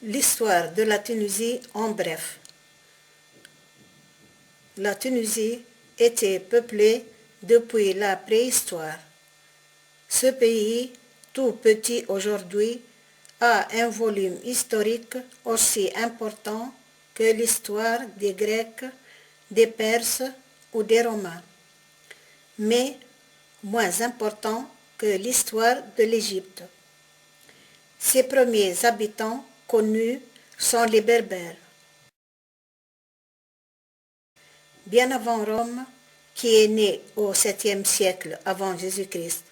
L'histoire de la Tunisie en bref. La Tunisie était peuplée depuis la préhistoire. Ce pays, tout petit aujourd'hui, a un volume historique aussi important que l'histoire des Grecs, des Perses ou des Romains, mais moins important que l'histoire de l'Égypte. Ses premiers habitants connus sont les Berbères. Bien avant Rome, qui est née au 7e siècle avant Jésus-Christ.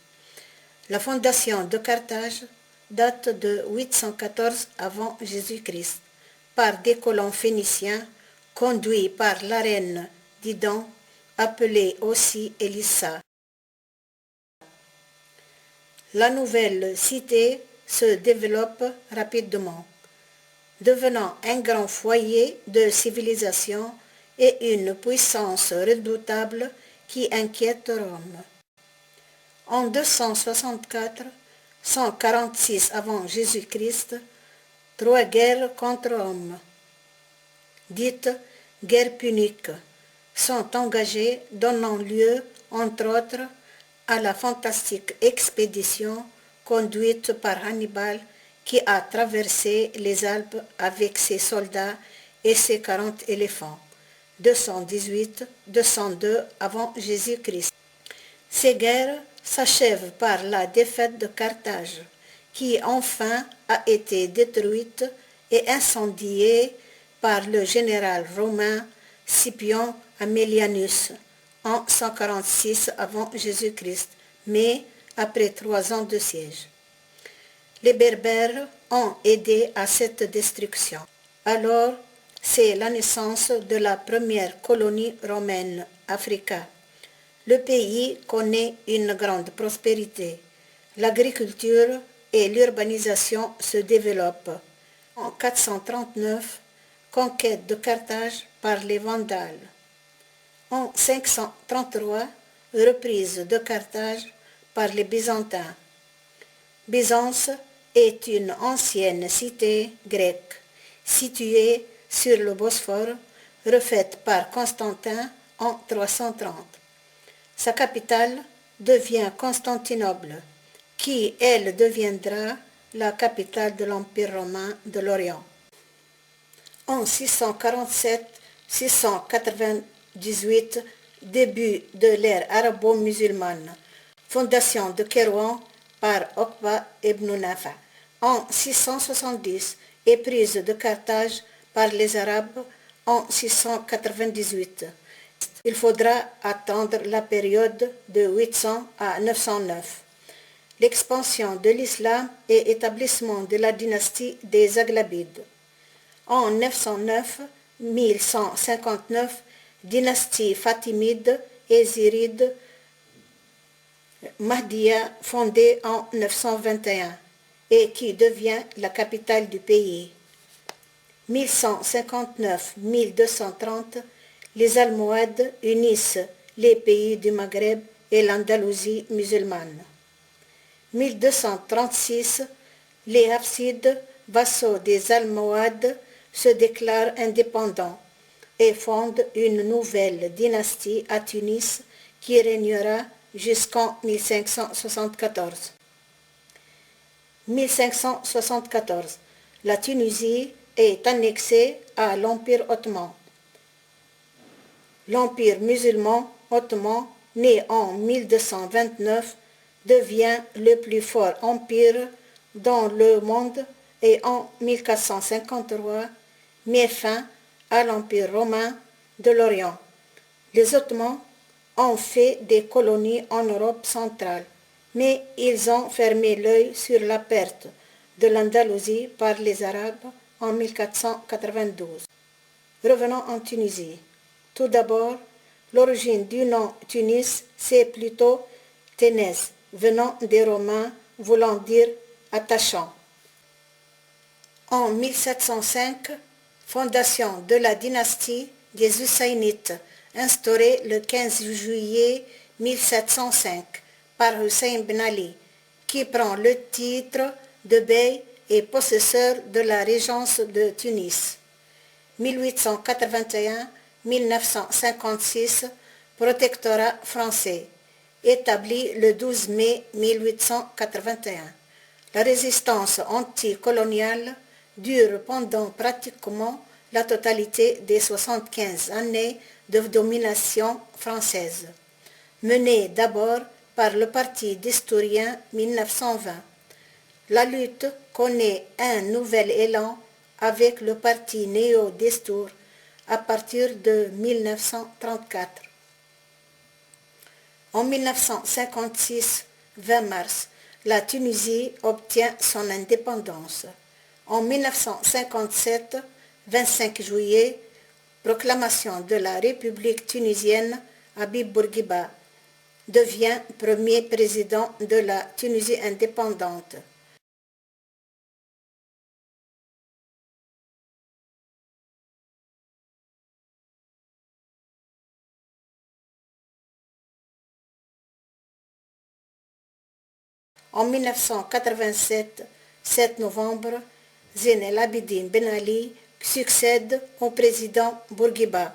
La fondation de Carthage date de 814 avant Jésus-Christ par des colons phéniciens conduits par la reine Didon, appelée aussi Élissa. La nouvelle cité se développe rapidement, devenant un grand foyer de civilisation et une puissance redoutable qui inquiète Rome. En 264, 146 avant Jésus-Christ, 3 guerres contre Rome, dites guerres puniques, sont engagées, donnant lieu, entre autres, à la fantastique expédition conduite par Hannibal qui a traversé les Alpes avec ses soldats et ses 40 éléphants, 218-202 avant Jésus-Christ. Ces guerres s'achèvent par la défaite de Carthage, qui enfin a été détruite et incendiée par le général romain Scipion Aemilianus en 146 avant Jésus-Christ, mais après 3 ans de siège. Les Berbères ont aidé à cette destruction. Alors, c'est la naissance de la première colonie romaine, Africa. Le pays connaît une grande prospérité. L'agriculture et l'urbanisation se développent. En 439, conquête de Carthage par les Vandales. En 533, reprise de Carthage par les Byzantins. Byzance est une ancienne cité grecque, située sur le Bosphore, refaite par Constantin en 330. Sa capitale devient Constantinople, qui, elle, deviendra la capitale de l'Empire romain de l'Orient. En 647-698, début de l'ère arabo-musulmane, fondation de Kairouan par Oqba ibn Nafa. En 670, éprise de Carthage par les Arabes en 698. Il faudra attendre la période de 800 à 909. L'expansion de l'islam et établissement de la dynastie des Aghlabides. En 909-1159, dynastie fatimide et ziride, Mahdiya fondée en 921 et qui devient la capitale du pays. 1159-1230, les Almohades unissent les pays du Maghreb et l'Andalousie musulmane. 1236, les Hafsides, vassaux des Almohades, se déclarent indépendants et fondent une nouvelle dynastie à Tunis qui régnera jusqu'en 1574. 1574, la Tunisie est annexée à l'Empire ottoman. L'Empire musulman ottoman, né en 1229, devient le plus fort empire dans le monde et en 1453 met fin à l'Empire romain de l'Orient. Les Ottomans ont fait des colonies en Europe centrale, mais ils ont fermé l'œil sur la perte de l'Andalousie par les Arabes en 1492. Revenons en Tunisie. Tout d'abord, l'origine du nom Tunis, c'est plutôt Ténès, venant des Romains, voulant dire attachant. En 1705, fondation de la dynastie des Husseinites, instaurée le 15 juillet 1705 par Hussein Ben Ali, qui prend le titre de bey et possesseur de la régence de Tunis. 1881-1956, protectorat français, établi le 12 mai 1881. La résistance anticoloniale dure pendant pratiquement la totalité des 75 années de domination française, menée d'abord par le Parti d'historiens 1920. La lutte connaît un nouvel élan avec le Parti néo-destour à partir de 1934. En 1956, 20 mars, la Tunisie obtient son indépendance. En 1957, 25 juillet, proclamation de la République tunisienne, Habib Bourguiba devient premier président de la Tunisie indépendante. En 1987, 7 novembre, Zine El Abidine Ben Ali succède au président Bourguiba.